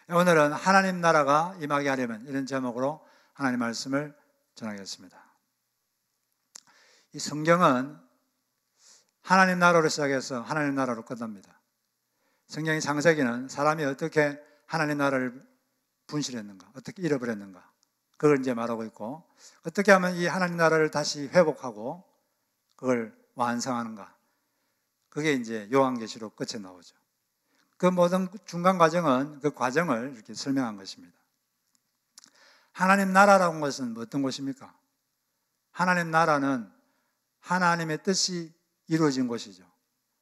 오늘은 하나님 나라가 임하게 하려면, 이런 제목으로 하나님 말씀을 전하겠습니다. 이 성경은 하나님 나라로 시작해서 하나님 나라로 끝납니다. 성경의 창세기는 사람이 어떻게 하나님 나라를 분실했는가, 어떻게 잃어버렸는가, 그걸 이제 말하고 있고, 어떻게 하면 이 하나님 나라를 다시 회복하고 그걸 완성하는가, 그게 이제 요한계시록 끝에 나오죠. 그 모든 중간 과정은 그 과정을 이렇게 설명한 것입니다. 하나님 나라라는 뭐 것은 어떤 것입니까? 하나님 나라는 하나님의 뜻이 이루어진 곳이죠.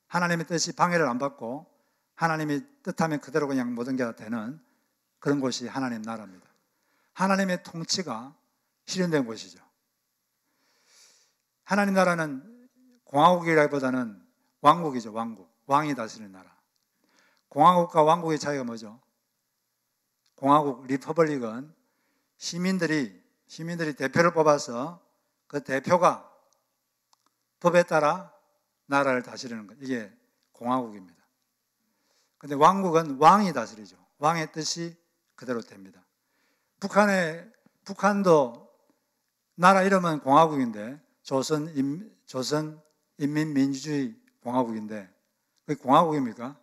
하나님의 뜻이 방해를 안 받고 하나님이 뜻하면 그대로 그냥 모든 게 다 되는 그런 곳이 하나님 나라입니다. 하나님의 통치가 실현된 곳이죠. 하나님 나라는 공화국이라기보다는 왕국이죠. 왕국. 왕이 다스리는 나라. 공화국과 왕국의 차이가 뭐죠? 공화국, 리퍼블릭은 시민들이 대표를 뽑아서 그 대표가 법에 따라 나라를 다스리는 것, 이게 공화국입니다. 그런데 왕국은 왕이 다스리죠. 왕의 뜻이 그대로 됩니다. 북한도 나라 이름은 공화국인데 조선인민민주주의 공화국인데 그게 공화국입니까?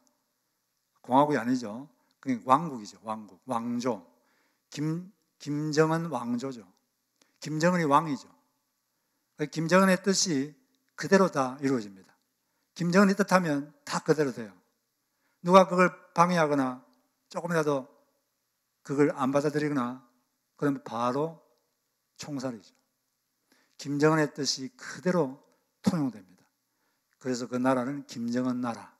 공화국이 아니죠. 그게 왕국이죠. 왕국, 왕조. 김정은 왕조죠. 김정은이 왕이죠. 김정은의 뜻이 그대로 다 이루어집니다. 김정은이 뜻하면 다 그대로 돼요. 누가 그걸 방해하거나 조금이라도 그걸 안 받아들이거나 그러면 바로 총살이죠. 김정은의 뜻이 그대로 통용됩니다. 그래서 그 나라는 김정은 나라,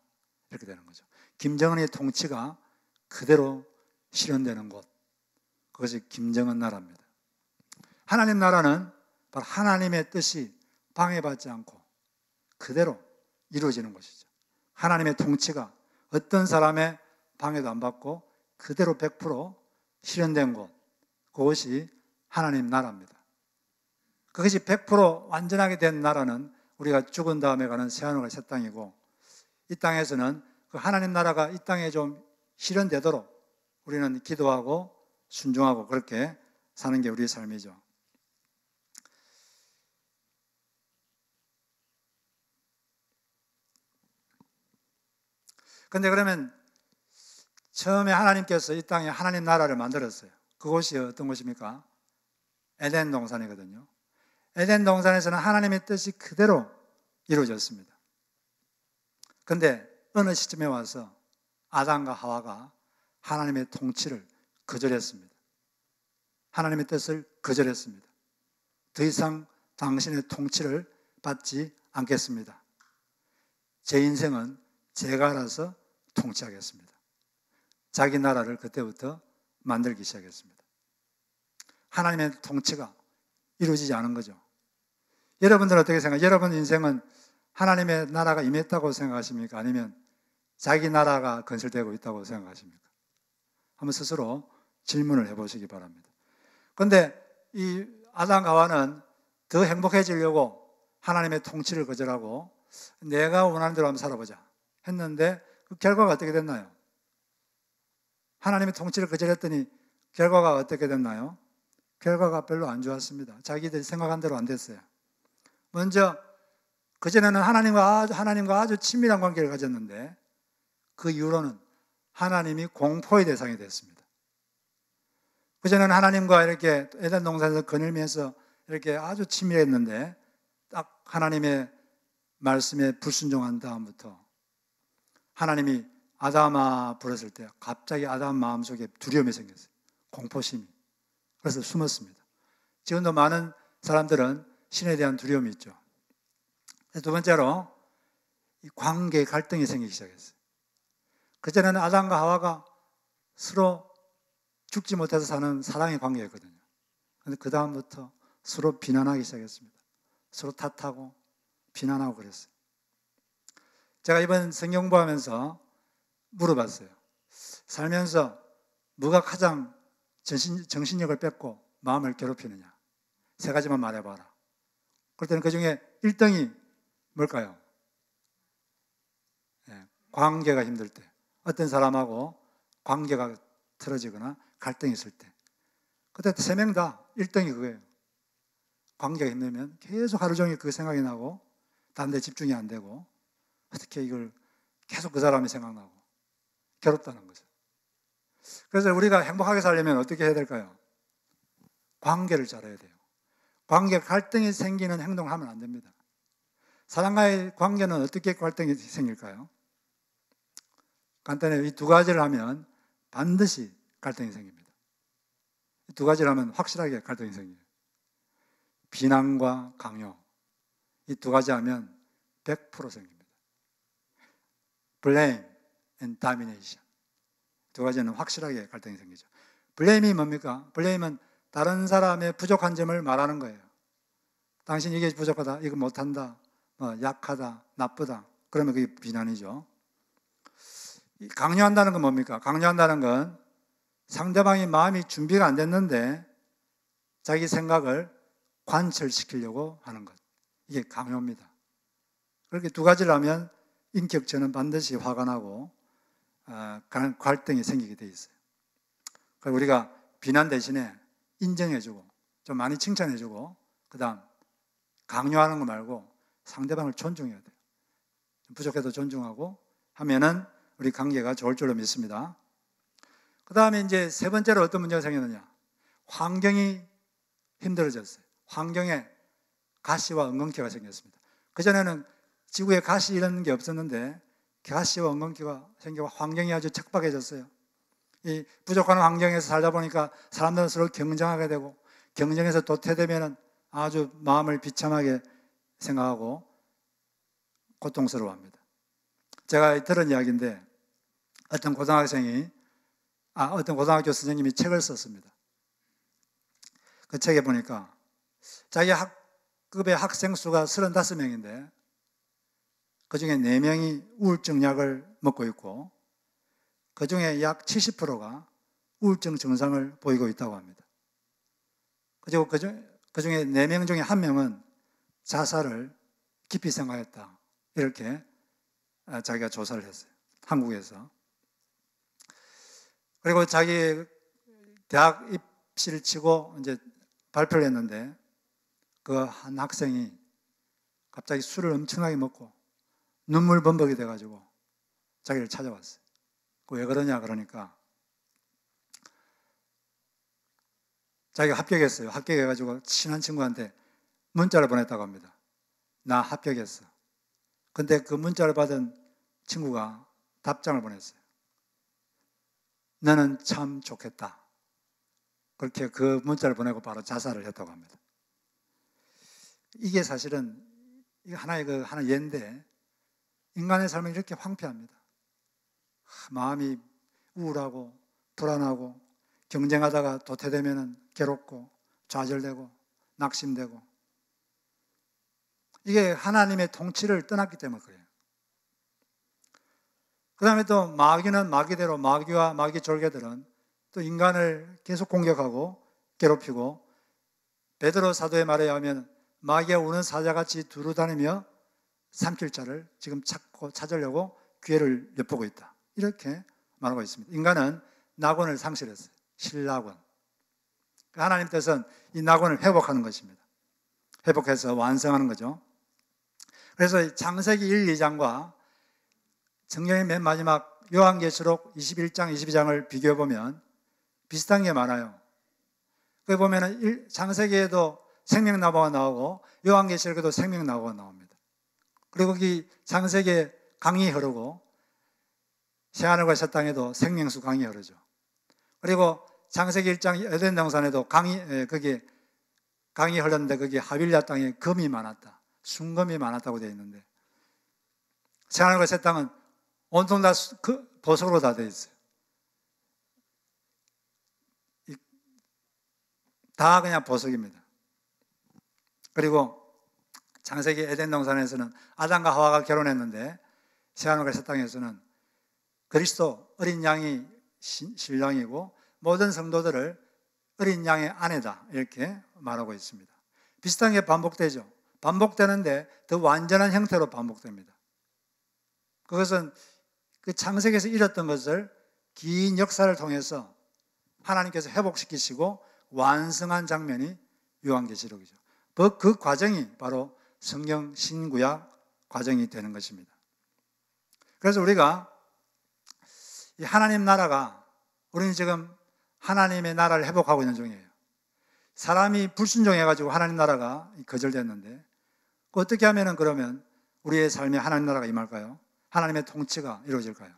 이렇게 되는 거죠. 김정은의 통치가 그대로 실현되는 곳, 그것이 김정은 나라입니다. 하나님 나라는 바로 하나님의 뜻이 방해받지 않고 그대로 이루어지는 것이죠. 하나님의 통치가 어떤 사람의 방해도 안 받고 그대로 100% 실현된 곳, 그것이 하나님 나라입니다. 그것이 100% 완전하게 된 나라는 우리가 죽은 다음에 가는 새하늘과 새 땅이고, 이 땅에서는 그 하나님 나라가 이 땅에 좀 실현되도록 우리는 기도하고 순종하고 그렇게 사는 게 우리의 삶이죠. 그런데 그러면 처음에 하나님께서 이 땅에 하나님 나라를 만들었어요. 그곳이 어떤 곳입니까? 에덴 동산이거든요. 에덴 동산에서는 하나님의 뜻이 그대로 이루어졌습니다. 그런데 어느 시점에 와서 아담과 하와가 하나님의 통치를 거절했습니다. 하나님의 뜻을 거절했습니다. 더 이상 당신의 통치를 받지 않겠습니다. 제 인생은 제가 알아서 통치하겠습니다. 자기 나라를 그때부터 만들기 시작했습니다. 하나님의 통치가 이루어지지 않은 거죠. 여러분들은 어떻게 생각해요? 여러분 인생은 하나님의 나라가 임했다고 생각하십니까? 아니면 자기 나라가 건설되고 있다고 생각하십니까? 한번 스스로 질문을 해보시기 바랍니다. 그런데 이 아담과 하와는 더 행복해지려고 하나님의 통치를 거절하고 내가 원하는 대로 한번 살아보자 했는데 그 결과가 어떻게 됐나요? 하나님의 통치를 거절했더니 결과가 어떻게 됐나요? 결과가 별로 안 좋았습니다. 자기들이 생각한 대로 안 됐어요. 먼저 그전에는 하나님과 아주 친밀한 관계를 가졌는데 그 이후로는 하나님이 공포의 대상이 됐습니다. 그전에는 하나님과 이렇게 에덴 동산에서 거닐면서 이렇게 아주 친밀했는데 딱 하나님의 말씀에 불순종한 다음부터 하나님이 아담아 부르실 때 갑자기 아담 마음속에 두려움이 생겼어요. 공포심이. 그래서 숨었습니다. 지금도 많은 사람들은 신에 대한 두려움이 있죠. 두 번째로 이 관계의 갈등이 생기기 시작했어요. 그전에는 아담과 하와가 서로 죽지 못해서 사는 사랑의 관계였거든요. 그런데 그 다음부터 서로 비난하기 시작했습니다. 서로 탓하고 비난하고 그랬어요. 제가 이번 성경 공부하면서 물어봤어요. 살면서 뭐가 가장 정신력을 뺏고 마음을 괴롭히느냐? 세 가지만 말해봐라. 그럴 때는 그 중에 1등이 뭘까요? 관계가 힘들 때. 어떤 사람하고 관계가 틀어지거나 갈등이 있을 때, 그때 3명 다 1등이 그거예요. 관계가 힘들면 계속 하루 종일 그 생각이 나고 다른 데 집중이 안 되고 어떻게 이걸 계속 그 사람이 생각나고 괴롭다는 거죠. 그래서 우리가 행복하게 살려면 어떻게 해야 될까요? 관계를 잘해야 돼요. 관계 갈등이 생기는 행동을 하면 안 됩니다. 사람과의 관계는 어떻게 갈등이 생길까요? 간단해요. 이 2가지를 하면 반드시 갈등이 생깁니다. 이 2가지를 하면 확실하게 갈등이 생겨요. 비난과 강요. 이 2가지 하면 100% 생깁니다. blame and domination. 2가지는 확실하게 갈등이 생기죠. blame이 뭡니까? blame은 다른 사람의 부족한 점을 말하는 거예요. 당신 이게 부족하다, 이거 못한다, 약하다, 나쁘다. 그러면 그게 비난이죠. 강요한다는 건 뭡니까? 강요한다는 건 상대방이 마음이 준비가 안 됐는데 자기 생각을 관철시키려고 하는 것. 이게 강요입니다. 그렇게 2가지를 하면 인격체는 반드시 화가 나고 갈등이 생기게 돼 있어요. 그래서 우리가 비난 대신에 인정해주고 좀 많이 칭찬해주고 그 다음 강요하는 거 말고 상대방을 존중해야 돼요. 부족해도 존중하고 하면은 우리 관계가 좋을 줄로 믿습니다. 그 다음에 이제 3번째로 어떤 문제가 생겼느냐? 환경이 힘들어졌어요. 환경에 가시와 엉겅퀴가 생겼습니다. 그전에는 지구에 가시 이런 게 없었는데 가시와 엉겅퀴가 생기고 환경이 아주 척박해졌어요. 이 부족한 환경에서 살다 보니까 사람들은 서로 경쟁하게 되고 경쟁에서 도태되면 아주 마음을 비참하게 생각하고 고통스러워합니다. 제가 들은 이야기인데 어떤 고등학교 선생님이 책을 썼습니다. 그 책에 보니까 자기 학급의 학생 수가 35명인데 그 중에 4명이 우울증 약을 먹고 있고 그 중에 약 70%가 우울증 증상을 보이고 있다고 합니다. 그리고 그 중에 4명 중에 1명은 자살을 깊이 생각했다. 이렇게 자기가 조사를 했어요. 한국에서. 그리고 자기 대학 입시를 치고 이제 발표를 했는데 그 한 학생이 갑자기 술을 엄청나게 먹고 눈물 범벅이 돼가지고 자기를 찾아왔어요. 왜 그러냐 그러니까 자기가 합격했어요. 합격해가지고 친한 친구한테 문자를 보냈다고 합니다. 나 합격했어. 근데 그 문자를 받은 친구가 답장을 보냈어요. 너는 참 좋겠다. 그렇게 그 문자를 보내고 바로 자살을 했다고 합니다. 이게 사실은 하나의 예인데 인간의 삶은 이렇게 황폐합니다. 마음이 우울하고 불안하고 경쟁하다가 도태되면 괴롭고 좌절되고 낙심되고 이게 하나님의 통치를 떠났기 때문에 그래요. 그 다음에 또 마귀는 마귀대로 마귀와 마귀 졸개들은 또 인간을 계속 공격하고 괴롭히고 베드로 사도의 말에 의하면 마귀가 우는 사자같이 두루다니며 삼킬 자를 지금 찾으려고 기회를 엿보고 있다. 이렇게 말하고 있습니다. 인간은 낙원을 상실했어요. 신낙원. 하나님 뜻은 이 낙원을 회복하는 것입니다. 회복해서 완성하는 거죠. 그래서 창세기 1, 2장과 성경의 맨 마지막 요한계시록 21장, 22장을 비교해보면 비슷한 게 많아요. 거기 보면 창세기에도 생명나무가 나오고 요한계시록에도 생명나무가 나옵니다. 그리고 거기 창세기에 강이 흐르고 새하늘과 새 땅에도 생명수 강이 흐르죠. 그리고 창세기 1장 에덴 동산에도 거기 강이 흘렀는데 거기 하빌라 땅에 금이 많았다. 순금이 많았다고 되어 있는데 새하늘과 새 땅은 온통 다 보석으로 다 되어 있어요. 다 그냥 보석입니다. 그리고 창세기 에덴 동산에서는 아담과 하와가 결혼했는데 새하늘과 새 땅에서는 그리스도 어린 양이 신랑이고 모든 성도들을 어린 양의 아내다 이렇게 말하고 있습니다. 비슷한 게 반복되죠. 반복되는데 더 완전한 형태로 반복됩니다. 그것은 그 창세기에서 이뤘던 것을 긴 역사를 통해서 하나님께서 회복시키시고 완성한 장면이 요한계시록이죠. 그 과정이 바로 성경 신구약 과정이 되는 것입니다. 그래서 우리가 이 하나님 나라가, 우리는 지금 하나님의 나라를 회복하고 있는 중이에요. 사람이 불순종해가지고 하나님 나라가 거절됐는데, 어떻게 하면은 그러면 우리의 삶에 하나님 나라가 임할까요? 하나님의 통치가 이루어질까요?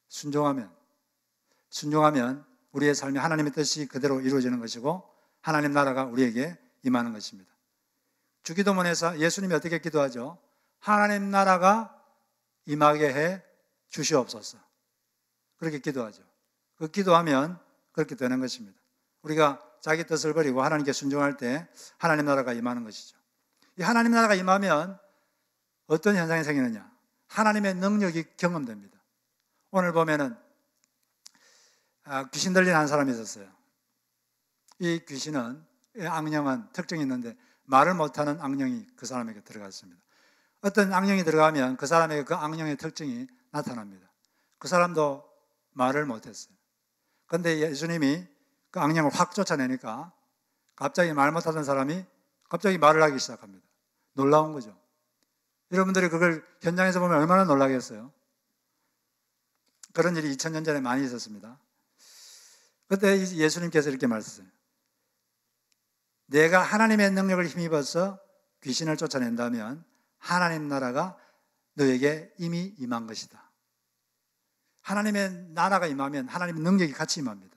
순종하면 우리의 삶에 하나님의 뜻이 그대로 이루어지는 것이고 하나님 나라가 우리에게 임하는 것입니다. 주기도문에서 예수님이 어떻게 기도하죠? 하나님 나라가 임하게 해 주시옵소서. 그렇게 기도하죠. 그 기도하면 그렇게 되는 것입니다. 우리가 자기 뜻을 버리고 하나님께 순종할 때 하나님 나라가 임하는 것이죠. 이 하나님 나라가 임하면 어떤 현상이 생기느냐? 하나님의 능력이 경험됩니다. 오늘 보면은 귀신 들린 한 사람이 있었어요. 이 귀신은, 악령은 특징이 있는데 말을 못하는 악령이 그 사람에게 들어갔습니다. 어떤 악령이 들어가면 그 사람에게 그 악령의 특징이 나타납니다. 그 사람도 말을 못했어요. 그런데 예수님이 그 악령을 확 쫓아내니까 갑자기 말 못하던 사람이 갑자기 말을 하기 시작합니다. 놀라운 거죠. 여러분들이 그걸 현장에서 보면 얼마나 놀라겠어요. 그런 일이 2000년 전에 많이 있었습니다. 그때 예수님께서 이렇게 말씀하셨어요. 내가 하나님의 능력을 힘입어서 귀신을 쫓아낸다면 하나님 나라가 너에게 이미 임한 것이다. 하나님의 나라가 임하면 하나님의 능력이 같이 임합니다.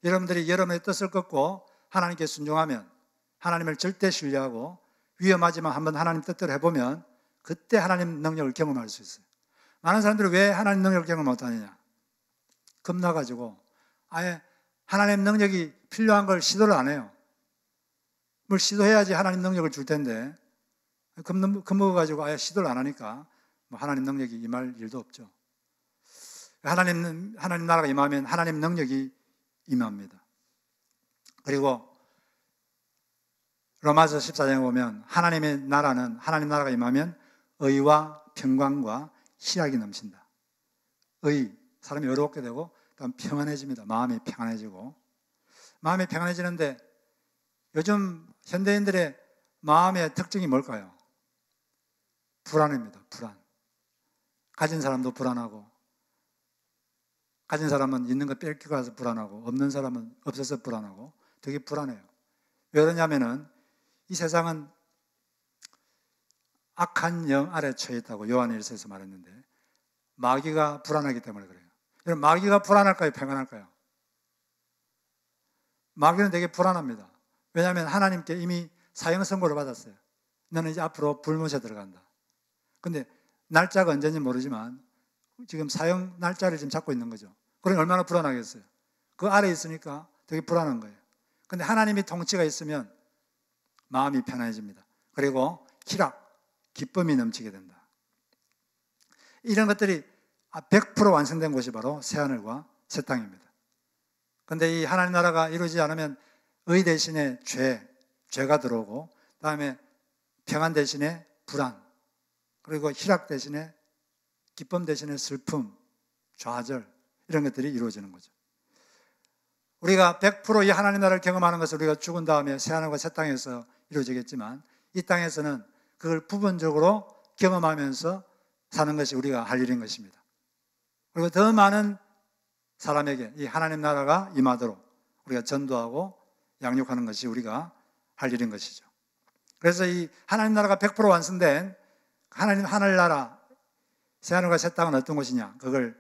여러분들이 여러분의 뜻을 꺾고 하나님께 순종하면, 하나님을 절대 신뢰하고 위험하지만 한번 하나님 뜻대로 해보면 그때 하나님 능력을 경험할 수 있어요. 많은 사람들이 왜 하나님 능력을 경험 못하느냐? 겁나가지고 아예 하나님 능력이 필요한 걸 시도를 안 해요. 뭘 시도해야지 하나님 능력을 줄 텐데 겁먹어가지고 아예 시도를 안 하니까 하나님 능력이 임할 일도 없죠. 하나님 나라가 임하면 하나님 능력이 임합니다. 그리고 로마서 14장에 보면 하나님 나라가 임하면 의와 평강과 희락이 넘친다. 사람이 의롭게 되고 그다음 평안해집니다. 마음이 평안해지고. 마음이 평안해지는데 요즘 현대인들의 마음의 특징이 뭘까요? 불안입니다. 불안. 가진 사람도 불안하고, 가진 사람은 있는 거 뺏기고 가서 불안하고, 없는 사람은 없어서 불안하고, 되게 불안해요. 왜 그러냐면은 이 세상은 악한 영 아래 처해 있다고 요한일서에서 말했는데 마귀가 불안하기 때문에 그래요. 여러분, 마귀가 불안할까요? 평안할까요? 마귀는 되게 불안합니다. 왜냐하면 하나님께 이미 사형 선고를 받았어요. 너는 이제 앞으로 불못에 들어간다. 근데 날짜가 언제인지 모르지만 지금 사형 날짜를 지금 잡고 있는 거죠. 그러니 얼마나 불안하겠어요. 그 아래에 있으니까 되게 불안한 거예요. 근데 하나님이 통치가 있으면 마음이 편안해집니다. 그리고 희락, 기쁨이 넘치게 된다. 이런 것들이 100% 완성된 곳이 바로 새하늘과 새 땅입니다. 그런데 이 하나님 나라가 이루어지지 않으면 의 대신에 죄가 들어오고, 다음에 평안 대신에 불안, 그리고 희락 대신에 기쁨 대신에 슬픔, 좌절, 이런 것들이 이루어지는 거죠. 우리가 100% 이 하나님 나라를 경험하는 것을 우리가 죽은 다음에 새하늘과 새 땅에서 이루어지겠지만 이 땅에서는 그걸 부분적으로 경험하면서 사는 것이 우리가 할 일인 것입니다. 그리고 더 많은 사람에게 이 하나님 나라가 임하도록 우리가 전도하고 양육하는 것이 우리가 할 일인 것이죠. 그래서 이 하나님 나라가 100% 완성된 하나님 하늘나라, 새하늘과 새 땅은 어떤 곳이냐? 그걸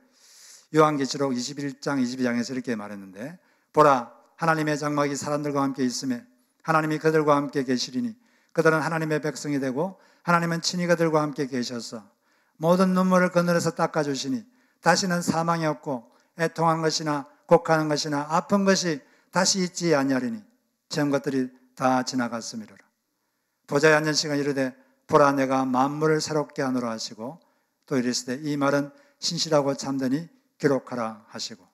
요한계시록 21장 22장에서 이렇게 말했는데, 보라, 하나님의 장막이 사람들과 함께 있으며 하나님이 그들과 함께 계시리니 그들은 하나님의 백성이 되고 하나님은 친히 그들과 함께 계셔서 모든 눈물을 그늘에서 닦아주시니 다시는 사망이 없고 애통한 것이나 곡하는 것이나 아픈 것이 다시 있지 아니하리니 처음 것들이 다 지나갔음이로라. 보좌에 앉은 시간 이르되 보라, 내가 만물을 새롭게 하노라 하시고, 또 이르시되 이 말은 신실하고 참되니 기록하라 하시고,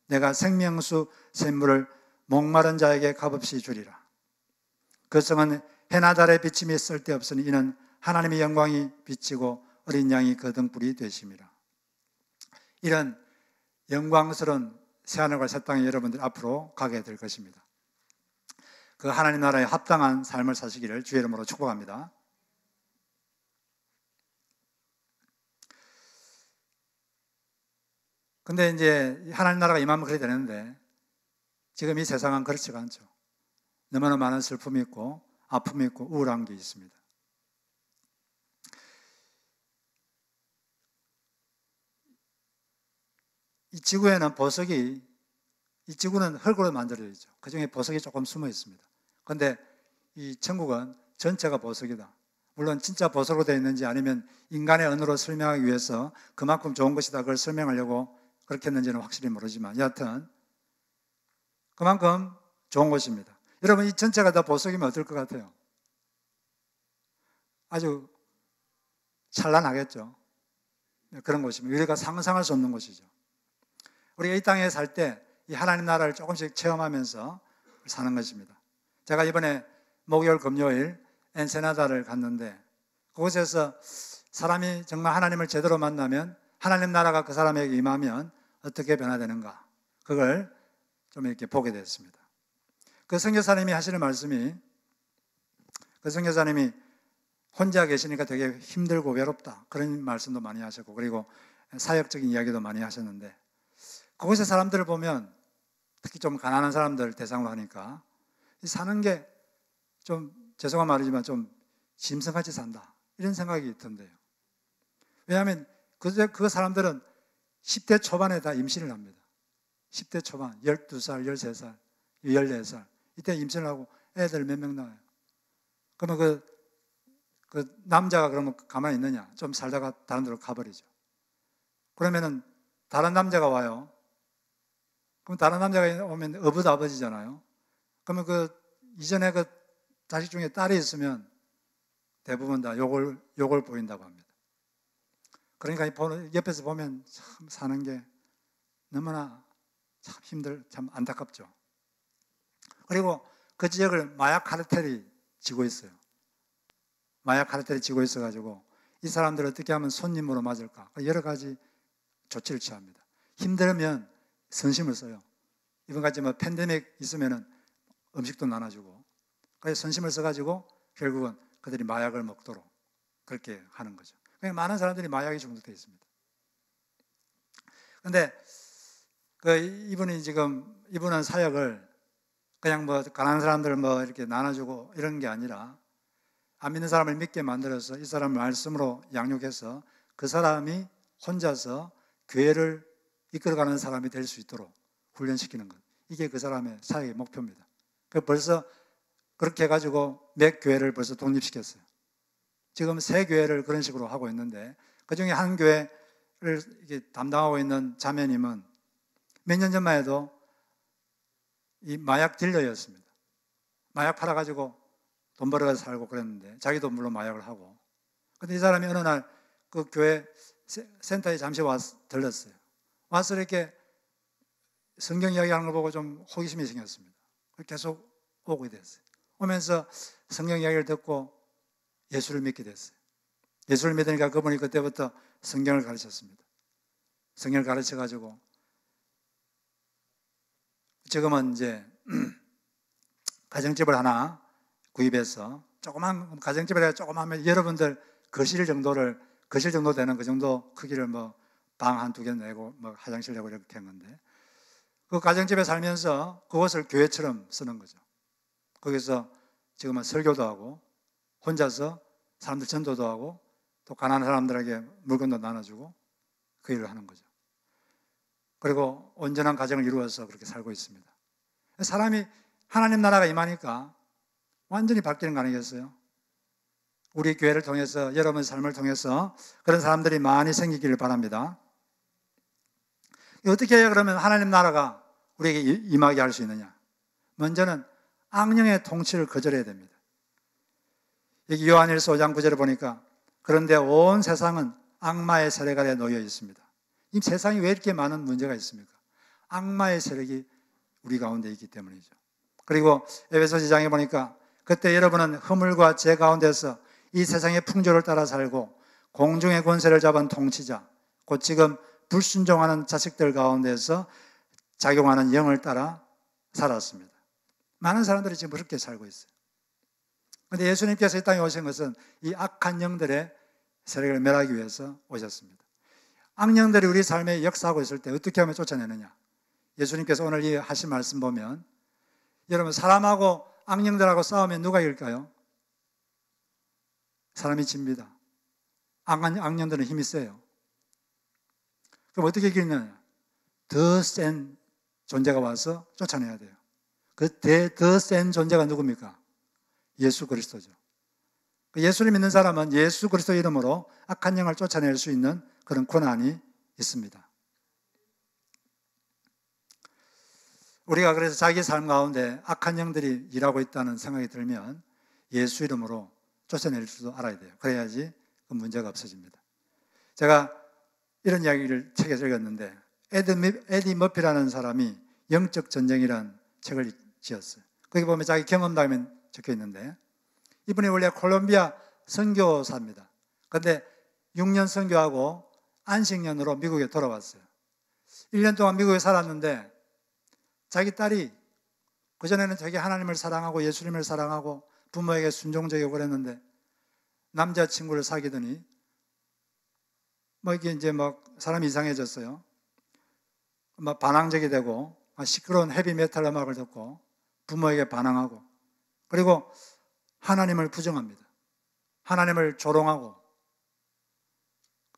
내가 생명수 샘물을 목마른 자에게 값없이 주리라. 그 성은 해나 달의 비침이 쓸데없으니 이는 하나님의 영광이 비치고 어린 양이 그 등불이 되심이라. 이런 영광스러운 새하늘과 새 땅에 여러분들이 앞으로 가게 될 것입니다. 그 하나님 나라에 합당한 삶을 사시기를 주의 이름으로 축복합니다. 근데 이제 하나님 나라가 임하면 그렇게 되는데 지금 이 세상은 그렇지가 않죠. 너무나 많은 슬픔이 있고 아픔이 있고 우울한 게 있습니다. 이 지구에는 보석이, 이 지구는 흙으로 만들어져 있죠. 그 중에 보석이 조금 숨어 있습니다. 그런데 이 천국은 전체가 보석이다. 물론 진짜 보석으로 되어 있는지 아니면 인간의 언어로 설명하기 위해서 그만큼 좋은 것이다 그걸 설명하려고 그렇게 했는지는 확실히 모르지만 여하튼 그만큼 좋은 것입니다. 여러분 이 전체가 다 보석이면 어떨 것 같아요? 아주 찬란하겠죠. 그런 것입니다. 우리가 상상할 수 없는 것이죠. 우리가 이 땅에 살 때 이 하나님 나라를 조금씩 체험하면서 사는 것입니다. 제가 이번에 목요일 금요일 엔세나다를 갔는데 그곳에서 사람이 정말 하나님을 제대로 만나면 하나님 나라가 그 사람에게 임하면 어떻게 변화되는가 그걸 좀 이렇게 보게 됐습니다. 그 선교사님이 하시는 말씀이 그 선교사님이 혼자 계시니까 되게 힘들고 외롭다 그런 말씀도 많이 하셨고 그리고 사역적인 이야기도 많이 하셨는데 그곳의 사람들을 보면 특히 좀 가난한 사람들 대상으로 하니까 사는 게 좀 죄송한 말이지만 좀 짐승같이 산다 이런 생각이 든대요. 왜냐하면 그 사람들은 10대 초반에 다 임신을 합니다. 10대 초반 12살, 13살, 14살 이때 임신을 하고 애들 몇 명 나와요. 그러면 그 남자가 그러면 가만히 있느냐? 좀 살다가 다른 데로 가버리죠. 그러면은 다른 남자가 와요. 그럼 다른 남자가 오면 어부다버지잖아요. 그러면 그 이전에 그 자식 중에 딸이 있으면 대부분 다 욕을 보인다고 합니다. 그러니까 옆에서 보면 참 사는 게 너무나 참 참 안타깝죠. 그리고 그 지역을 마약 카르텔이 지고 있어요. 마약 카르텔이 지고 있어가지고 이 사람들을 어떻게 하면 손님으로 맞을까 여러 가지 조치를 취합니다. 힘들면 선심을 써요. 이번같이 뭐 팬데믹 있으면은 음식도 나눠주고 그래서 선심을 써가지고 결국은 그들이 마약을 먹도록 그렇게 하는 거죠. 그러니까 많은 사람들이 마약에 중독되어 있습니다. 그런데 이분은 사역을 그냥 뭐 가난한 사람들 뭐 이렇게 나눠주고 이런 게 아니라 안 믿는 사람을 믿게 만들어서 이 사람을 말씀으로 양육해서 그 사람이 혼자서 교회를 이끌어가는 사람이 될 수 있도록 훈련시키는 것. 이게 그 사람의 사역의 목표입니다. 벌써 그렇게 해가지고 몇 교회를 벌써 독립시켰어요. 지금 3교회를 그런 식으로 하고 있는데 그 중에 한 교회를 이렇게 담당하고 있는 자매님은 몇 년 전만 해도 이 마약 딜러였습니다. 마약 팔아가지고 돈 벌어서 살고 그랬는데 자기도 물론 마약을 하고 근데 이 사람이 어느 날 그 교회 센터에 잠시 와서 들렀어요. 와서 이렇게 성경 이야기하는 걸 보고 좀 호기심이 생겼습니다. 계속 오게 됐어요. 오면서 성경 이야기를 듣고 예수를 믿게 됐어요. 예수를 믿으니까 그분이 그때부터 성경을 가르쳤습니다. 성경을 가르쳐가지고 지금은 이제 가정집을 하나 구입해서 조그만 가정집을 해서 조그만 여러분들 거실 정도 되는 그 정도 크기를 뭐 방 한두 개 내고 뭐 화장실 내고 이렇게 한 건데 그 가정집에 살면서 그것을 교회처럼 쓰는 거죠. 거기서 지금은 설교도 하고 혼자서 사람들 전도도 하고 또 가난한 사람들에게 물건도 나눠주고 그 일을 하는 거죠. 그리고 온전한 가정을 이루어서 그렇게 살고 있습니다. 사람이 하나님 나라가 임하니까 완전히 바뀌는 거 아니겠어요? 우리 교회를 통해서 여러분의 삶을 통해서 그런 사람들이 많이 생기기를 바랍니다. 어떻게 해야 그러면 하나님 나라가 우리에게 임하게 할 수 있느냐? 먼저는 악령의 통치를 거절해야 됩니다. 여기 요한일서 5장 9절에 보니까 그런데 온 세상은 악마의 세력아래 놓여 있습니다. 이 세상이 왜 이렇게 많은 문제가 있습니까? 악마의 세력이 우리 가운데 있기 때문이죠. 그리고 에베소서 2장에 보니까 그때 여러분은 허물과 죄 가운데서 이 세상의 풍조를 따라 살고 공중의 권세를 잡은 통치자 곧 지금 불순종하는 자식들 가운데서 작용하는 영을 따라 살았습니다. 많은 사람들이 지금 그렇게 살고 있어요. 그런데 예수님께서 이 땅에 오신 것은 이 악한 영들의 세력을 멸하기 위해서 오셨습니다. 악령들이 우리 삶에 역사하고 있을 때 어떻게 하면 쫓아내느냐? 예수님께서 오늘 이 하신 말씀 보면, 여러분, 사람하고 악령들하고 싸우면 누가 이길까요? 사람이 집니다. 악령들은 힘이 세요. 그럼 어떻게 이기느냐? 더 센 존재가 와서 쫓아내야 돼요. 더 센 존재가 누굽니까? 예수 그리스도죠. 예수를 믿는 사람은 예수 그리스도 이름으로 악한 영을 쫓아낼 수 있는 그런 권한이 있습니다. 우리가 그래서 자기 삶 가운데 악한 영들이 일하고 있다는 생각이 들면 예수 이름으로 쫓아낼 줄도 알아야 돼요. 그래야지 그 문제가 없어집니다. 제가 이런 이야기를 책에서 읽었는데, 에디 머피라는 사람이 영적 전쟁이라는 책을 지었어요. 거기 보면 자기 경험담이 적혀 있는데, 이분이 원래 콜롬비아 선교사입니다. 그런데 6년 선교하고 안식년으로 미국에 돌아왔어요. 1년 동안 미국에 살았는데 자기 딸이 그전에는 되게 하나님을 사랑하고 예수님을 사랑하고 부모에게 순종적이고 그랬는데, 남자친구를 사귀더니 이게 이제 사람이 이상해졌어요. 반항적이 되고 시끄러운 헤비메탈 음악을 듣고 부모에게 반항하고, 그리고 하나님을 부정합니다. 하나님을 조롱하고,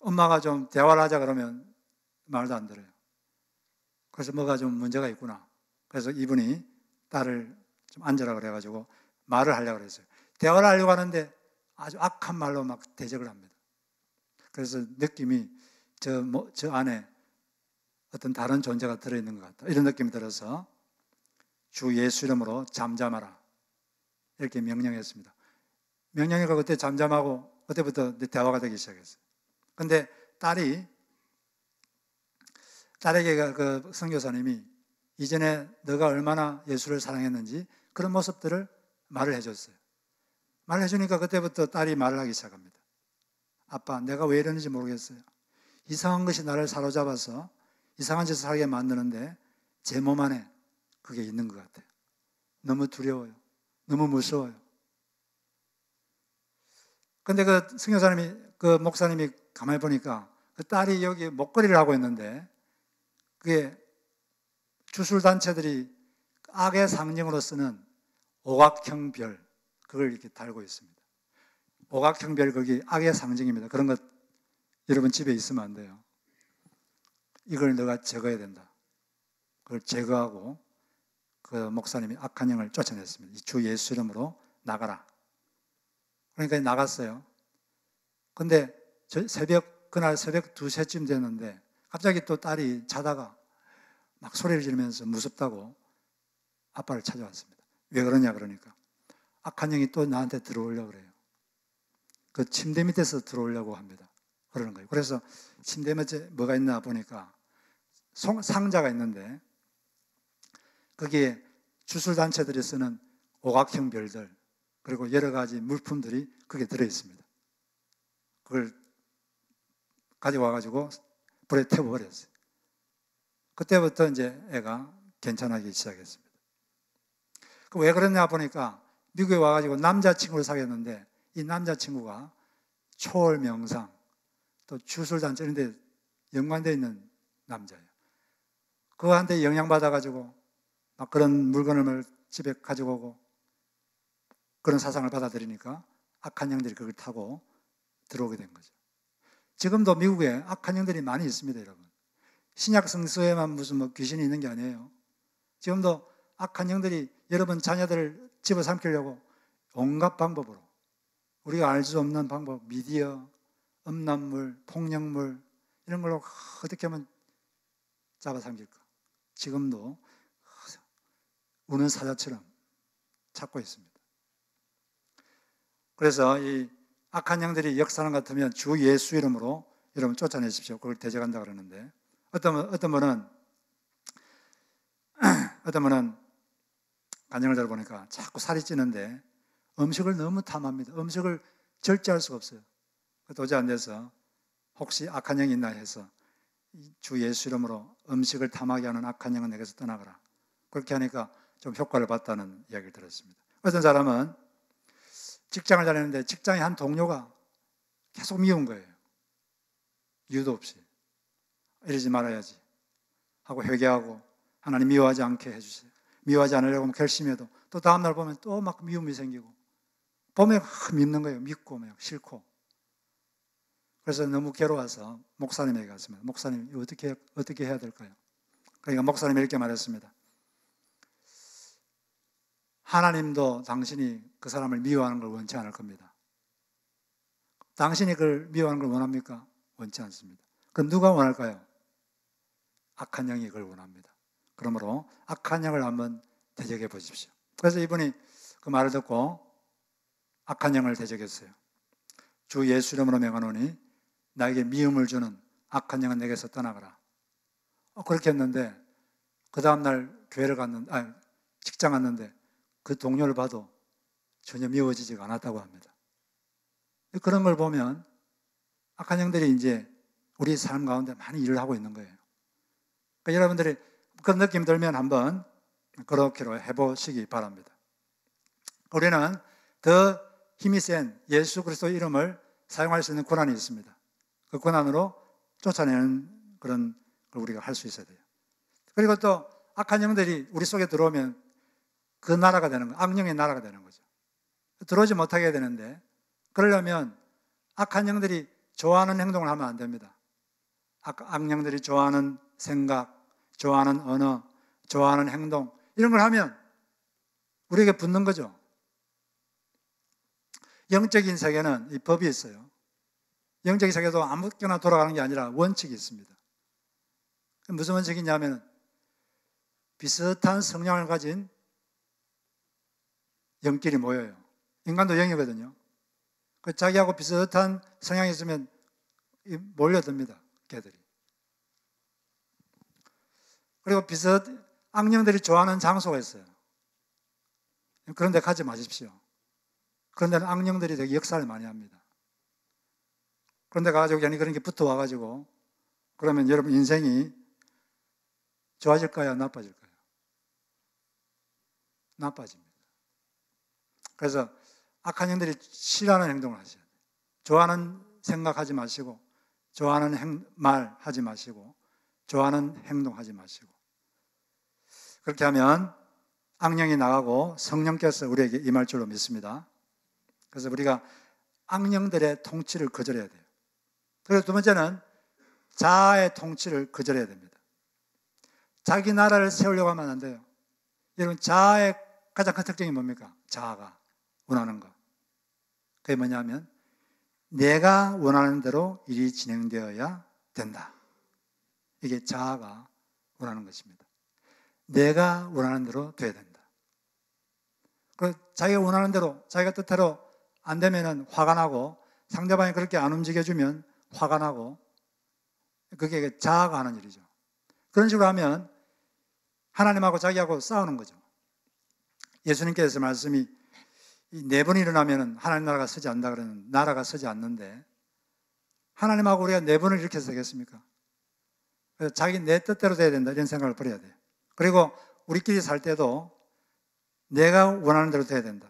엄마가 좀 대화를 하자 그러면 말도 안 들어요. 그래서 뭐가 좀 문제가 있구나. 그래서 이분이 딸을 좀 앉으라 그래가지고 말을 하려고 그랬어요. 대화를 하려고 하는데 아주 악한 말로 막 대적을 합니다. 그래서 느낌이 저 안에 어떤 다른 존재가 들어있는 것 같다, 이런 느낌이 들어서 주 예수 이름으로 잠잠하라 이렇게 명령했습니다. 명령이가 그때 잠잠하고 그때부터 대화가 되기 시작했어요. 근데 딸에게 그 선교사님이 이전에 너가 얼마나 예수를 사랑했는지 그런 모습들을 말을 해줬어요. 말을 해주니까 그때부터 딸이 말을 하기 시작합니다. 아빠, 내가 왜 이러는지 모르겠어요. 이상한 것이 나를 사로잡아서 이상한 짓을 하게 만드는데 제 몸 안에 그게 있는 것 같아요. 너무 두려워요. 너무 무서워요. 근데 그 선교사님이, 그 목사님이 가만히 보니까 그 딸이 여기 목걸이를 하고 있는데 그게 주술단체들이 악의 상징으로 쓰는 오각형 별, 그걸 이렇게 달고 있습니다. 오각형 별, 거기 악의 상징입니다. 그런 것 여러분 집에 있으면 안 돼요. 이걸 너가 제거해야 된다. 그걸 제거하고 그 목사님이 악한 영을 쫓아냈습니다. 주 예수 이름으로 나가라. 그러니까 나갔어요. 근데 그날 새벽 2-3쯤 됐는데 갑자기 또 딸이 자다가 막 소리를 지르면서 무섭다고 아빠를 찾아왔습니다. 왜 그러냐 그러니까 악한 영이 또 나한테 들어오려고 그래요. 그 침대 밑에서 들어오려고 합니다. 그러는 거예요. 그래서 침대 밑에 뭐가 있나 보니까 상자가 있는데 거기에 주술단체들이 쓰는 오각형 별들, 그리고 여러 가지 물품들이 거기에 들어있습니다. 그걸 가져와가지고 불에 태워버렸어요. 그때부터 이제 애가 괜찮아지기 시작했습니다. 왜 그러냐 보니까 미국에 와가지고 남자친구를 사귀었는데 이 남자친구가 초월 명상, 또 주술단체 이런 데 연관되어 있는 남자예요. 그한테 영향받아가지고 막 그런 물건을 집에 가지고 오고 그런 사상을 받아들이니까 악한 영들이 그걸 타고 들어오게 된 거죠. 지금도 미국에 악한 영들이 많이 있습니다, 여러분. 신약 성서에만 무슨 귀신이 있는 게 아니에요. 지금도 악한 영들이 여러분 자녀들을 집어삼키려고 온갖 방법으로, 우리가 알 수 없는 방법, 미디어, 음란물, 폭력물 이런 걸로 어떻게 하면 잡아삼킬까? 지금도 우는 사자처럼 찾고 있습니다. 그래서 이 악한 영들이 역사하는 것 같으면 주 예수 이름으로 여러분 쫓아내십시오. 그걸 대적한다 그러는데 어떤 분은 간증을 들어보니까 자꾸 살이 찌는데 음식을 너무 탐합니다. 음식을 절제할 수가 없어요. 도저히 안 돼서 혹시 악한 영이 있나 해서 주 예수 이름으로 음식을 탐하게 하는 악한 영은 내게서 떠나가라. 그렇게 하니까 좀 효과를 봤다는 이야기를 들었습니다. 어떤 사람은 직장을 다니는데 직장의 한 동료가 계속 미운 거예요. 이유도 없이. 이러지 말아야지 하고 회개하고 하나님 미워하지 않게 해주세요. 미워하지 않으려고 결심해도 또 다음날 보면 또 막 미움이 생기고 보면 밉는 거예요. 밉고 막 싫고. 그래서 너무 괴로워서 목사님에게 갔습니다. 목사님, 어떻게 해야 될까요? 그러니까 목사님이 이렇게 말했습니다. 하나님도 당신이 그 사람을 미워하는 걸 원치 않을 겁니다. 당신이 그걸 미워하는 걸 원합니까? 원치 않습니다. 그럼 누가 원할까요? 악한 영이 그걸 원합니다. 그러므로 악한 영을 한번 대적해 보십시오. 그래서 이분이 그 말을 듣고 악한 영을 대적했어요. 주 예수 이름으로 명하노니 나에게 미움을 주는 악한 영은 내게서 떠나가라. 그렇게 했는데 그 다음날 직장 갔는데 그 동료를 봐도 전혀 미워지지가 않았다고 합니다. 그런 걸 보면 악한 영들이 이제 우리 삶 가운데 많이 일을 하고 있는 거예요. 그러니까 여러분들이 그런 느낌 들면 한번 그렇게로 해보시기 바랍니다. 우리는 더 힘이 센 예수 그리스도의 이름을 사용할 수 있는 권한이 있습니다. 그 권한으로 쫓아내는 그런 걸 우리가 할 수 있어야 돼요. 그리고 또 악한 영들이 우리 속에 들어오면 그 나라가 되는 거예요. 악령의 나라가 되는 거죠. 들어오지 못하게 되는데 그러려면 악한 영들이 좋아하는 행동을 하면 안 됩니다. 악령들이 좋아하는 생각, 좋아하는 언어, 좋아하는 행동 이런 걸 하면 우리에게 붙는 거죠. 영적인 세계는 이 법이 있어요. 영적인 세계도 아무렇게나 돌아가는 게 아니라 원칙이 있습니다. 무슨 원칙이냐면 비슷한 성향을 가진 영끼리 모여요. 인간도 영이거든요. 자기하고 비슷한 성향이 있으면 몰려듭니다. 걔들이. 그리고 악령들이 좋아하는 장소가 있어요. 그런 데 가지 마십시오. 그런 데는 악령들이 되게 역사를 많이 합니다. 그런 데 가가지고 괜히 그런 게 붙어와가지고 그러면 여러분 인생이 좋아질까요? 나빠질까요? 나빠집니다. 그래서 악한 영들이 싫어하는 행동을 하셔야 돼요. 좋아하는 생각하지 마시고 좋아하는 말 하지 마시고 좋아하는 행동 하지 마시고 그렇게 하면 악령이 나가고 성령께서 우리에게 임할 줄로 믿습니다. 그래서 우리가 악령들의 통치를 거절해야 돼요. 그리고 두 번째는 자아의 통치를 거절해야 됩니다. 자기 나라를 세우려고 하면 안 돼요. 여러분 자아의 가장 큰 특징이 뭡니까? 자아가 원하는 거. 그게 뭐냐면 내가 원하는 대로 일이 진행되어야 된다. 이게 자아가 원하는 것입니다. 내가 원하는 대로 돼야 된다. 자기가 원하는 대로, 자기가 뜻대로 안 되면 화가 나고 상대방이 그렇게 안 움직여주면 화가 나고 그게 자아가 하는 일이죠. 그런 식으로 하면 하나님하고 자기하고 싸우는 거죠. 예수님께서 말씀이 네 번이 일어나면 하나님 나라가 서지 않는다 그러는 나라가 서지 않는데 하나님하고 우리가 네 번을 이렇게 서겠습니까? 그래서 자기 내 뜻대로 돼야 된다 이런 생각을 버려야 돼요. 그리고 우리끼리 살 때도 내가 원하는 대로 돼야 된다.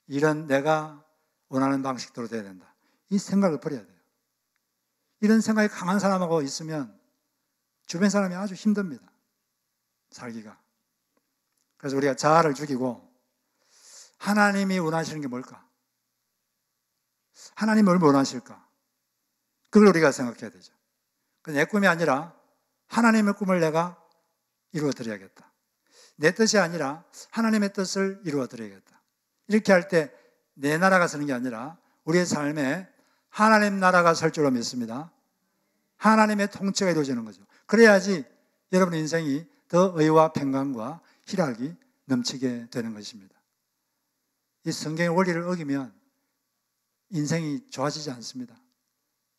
이런 내가 원하는 방식대로 돼야 된다. 이 생각을 버려야 돼요. 이런 생각이 강한 사람하고 있으면 주변 사람이 아주 힘듭니다. 살기가. 그래서 우리가 자아를 죽이고 하나님이 원하시는 게 뭘까? 하나님이 뭘 원하실까? 그걸 우리가 생각해야 되죠. 내 꿈이 아니라 하나님의 꿈을 내가 이루어 드려야겠다. 내 뜻이 아니라 하나님의 뜻을 이루어 드려야겠다. 이렇게 할 때 내 나라가 서는 게 아니라 우리의 삶에 하나님 나라가 설 줄로 믿습니다. 하나님의 통치가 이루어지는 거죠. 그래야지 여러분의 인생이 더 의와 평강과 희락이 넘치게 되는 것입니다. 이 성경의 원리를 어기면 인생이 좋아지지 않습니다.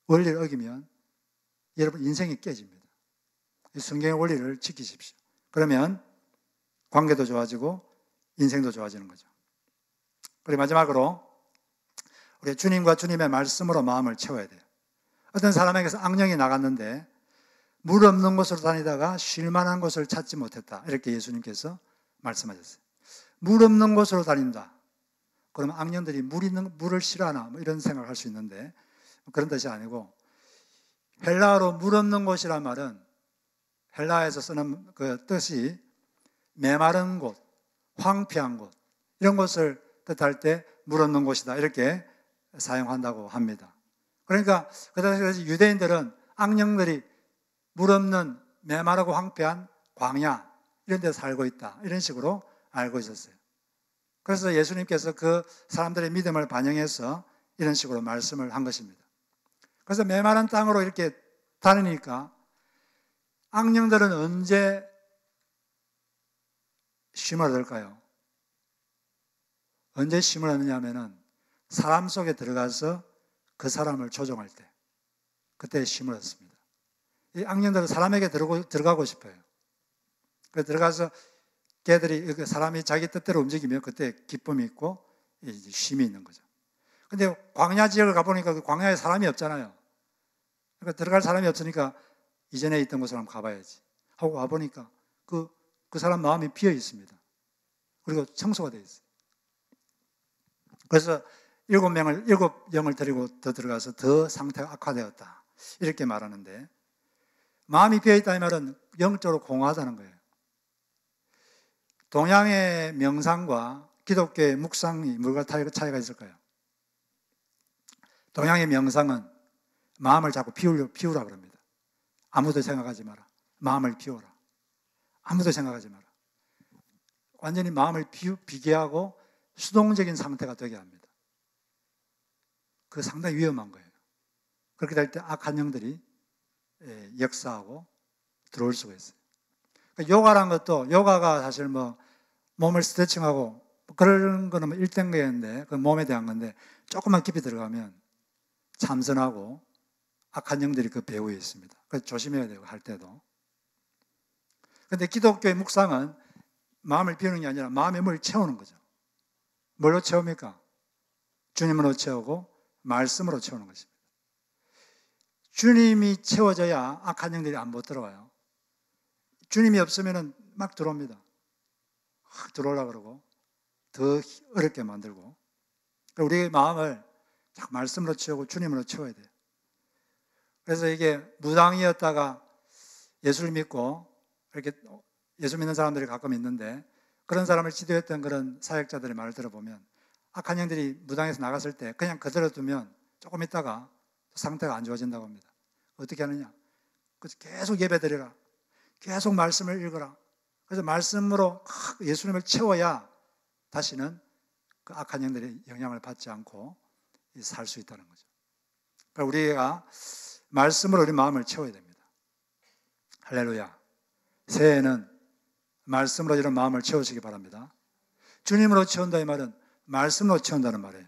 원리를 어기면 여러분 인생이 깨집니다. 이 성경의 원리를 지키십시오. 그러면 관계도 좋아지고 인생도 좋아지는 거죠. 그리고 마지막으로 우리 주님과 주님의 말씀으로 마음을 채워야 돼요. 어떤 사람에게서 악령이 나갔는데 물 없는 곳으로 다니다가 쉴 만한 곳을 찾지 못했다. 이렇게 예수님께서 말씀하셨어요. 물 없는 곳으로 다닌다. 그러면 악령들이 물을 싫어하나 뭐 이런 생각을 할 수 있는데 그런 뜻이 아니고, 헬라어로 물 없는 곳이란 말은 헬라에서 쓰는 그 뜻이 메마른 곳, 황폐한 곳, 이런 곳을 뜻할 때 물 없는 곳이다 이렇게 사용한다고 합니다. 그러니까 그 당시 유대인들은 악령들이 물 없는 메마르고 황폐한 광야 이런 데 살고 있다 이런 식으로 알고 있었어요. 그래서 예수님께서 그 사람들의 믿음을 반영해서 이런 식으로 말씀을 한 것입니다. 그래서 메마른 땅으로 이렇게 다니니까 악령들은 언제 쉼을 얻을까요? 언제 쉼을 얻느냐 하면은 사람 속에 들어가서 그 사람을 조종할 때, 그때 쉼을 얻습니다. 이 악령들은 사람에게 들어가고 싶어요. 그래서 들어가서 걔들이, 사람이 자기 뜻대로 움직이면 그때 기쁨이 있고 쉼이 있는 거죠. 근데 광야 지역을 가보니까 그 광야에 사람이 없잖아요. 그러니까 들어갈 사람이 없으니까 이전에 있던 곳으로 한번 가봐야지 하고 와보니까 그 사람 마음이 비어 있습니다. 그리고 청소가 되어 있어요. 그래서 7영을 데리고 더 들어가서 더 상태가 악화되었다 이렇게 말하는데, 마음이 비어 있다는 말은 영적으로 공허하다는 거예요. 동양의 명상과 기독교의 묵상이 뭐가 차이가 있을까요? 동양의 명상은 마음을 자꾸 비우라 그럽니다. 아무도 생각하지 마라. 마음을 비워라. 아무도 생각하지 마라. 완전히 마음을 비게 하고 수동적인 상태가 되게 합니다. 그 상당히 위험한 거예요. 그렇게 될 때 악한 영들이 역사하고 들어올 수가 있어요. 요가란 것도, 요가가 사실 뭐 몸을 스트레칭하고 그런 거는 뭐 일된 거였는데, 그 몸에 대한 건데, 조금만 깊이 들어가면 참선하고 악한 영들이 그 배후에 있습니다. 그래서 조심해야 돼요, 할 때도. 근데 기독교의 묵상은 마음을 비우는 게 아니라 마음의 물을 채우는 거죠. 뭘로 채웁니까? 주님으로 채우고 말씀으로 채우는 것입니다. 주님이 채워져야 악한 영들이 안 못 들어와요. 주님이 없으면 막 들어옵니다. 확 들어오려고 그러고 더 어렵게 만들고. 우리의 마음을 말씀으로 채우고 주님으로 채워야 돼요. 그래서 이게 무당이었다가 예수를 믿고 이렇게 예수 믿는 사람들이 가끔 있는데, 그런 사람을 지도했던 그런 사역자들의 말을 들어보면 악한 영들이 무당에서 나갔을 때 그냥 그대로 두면 조금 있다가 상태가 안 좋아진다고 합니다. 어떻게 하느냐? 계속 예배드리라. 계속 말씀을 읽어라. 그래서 말씀으로 예수님을 채워야 다시는 그 악한 영들의 영향을 받지 않고 살 수 있다는 거죠. 그러니까 우리가 말씀으로 우리 마음을 채워야 됩니다. 할렐루야. 새해에는 말씀으로 이런 마음을 채우시기 바랍니다. 주님으로 채운다 이 말은 말씀으로 채운다는 말이에요.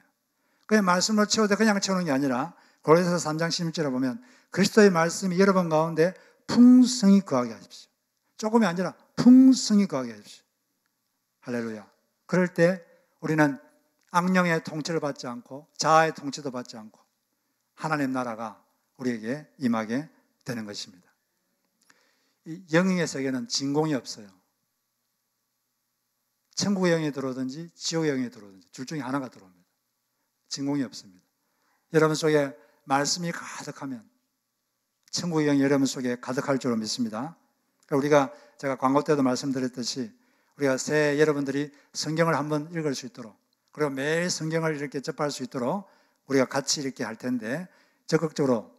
그냥 말씀으로 채우되 그냥 채우는 게 아니라 고린도서 3장 16절에 보면 그리스도의 말씀이 여러분 가운데 풍성히 거하게 하십시오. 조금이 아니라 풍성히 거하게 하십시오. 할렐루야. 그럴 때 우리는 악령의 통치를 받지 않고 자아의 통치도 받지 않고 하나님 나라가 우리에게 임하게 되는 것입니다. 이 영의 세계는 진공이 없어요. 천국의 영이 들어오든지 지옥의 영이 들어오든지 둘 중에 하나가 들어옵니다. 진공이 없습니다. 여러분 속에 말씀이 가득하면 천국의 영이 여러분 속에 가득할 줄로 믿습니다. 그러니까 제가 광고 때도 말씀드렸듯이 우리가 새해 여러분들이 성경을 한번 읽을 수 있도록, 그리고 매일 성경을 이렇게 접할 수 있도록 우리가 같이 이렇게 할 텐데 적극적으로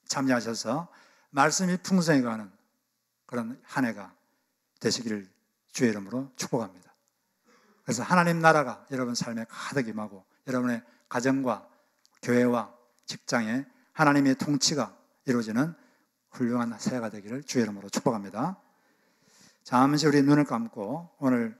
참여하셔서 말씀이 풍성히 가는 그런 한 해가 되시기를 주의 이름으로 축복합니다. 그래서 하나님 나라가 여러분 삶에 가득 임하고 여러분의 가정과 교회와 직장에 하나님의 통치가 이루어지는 훌륭한 새해가 되기를 주의 이름으로 축복합니다. 잠시 우리 눈을 감고 오늘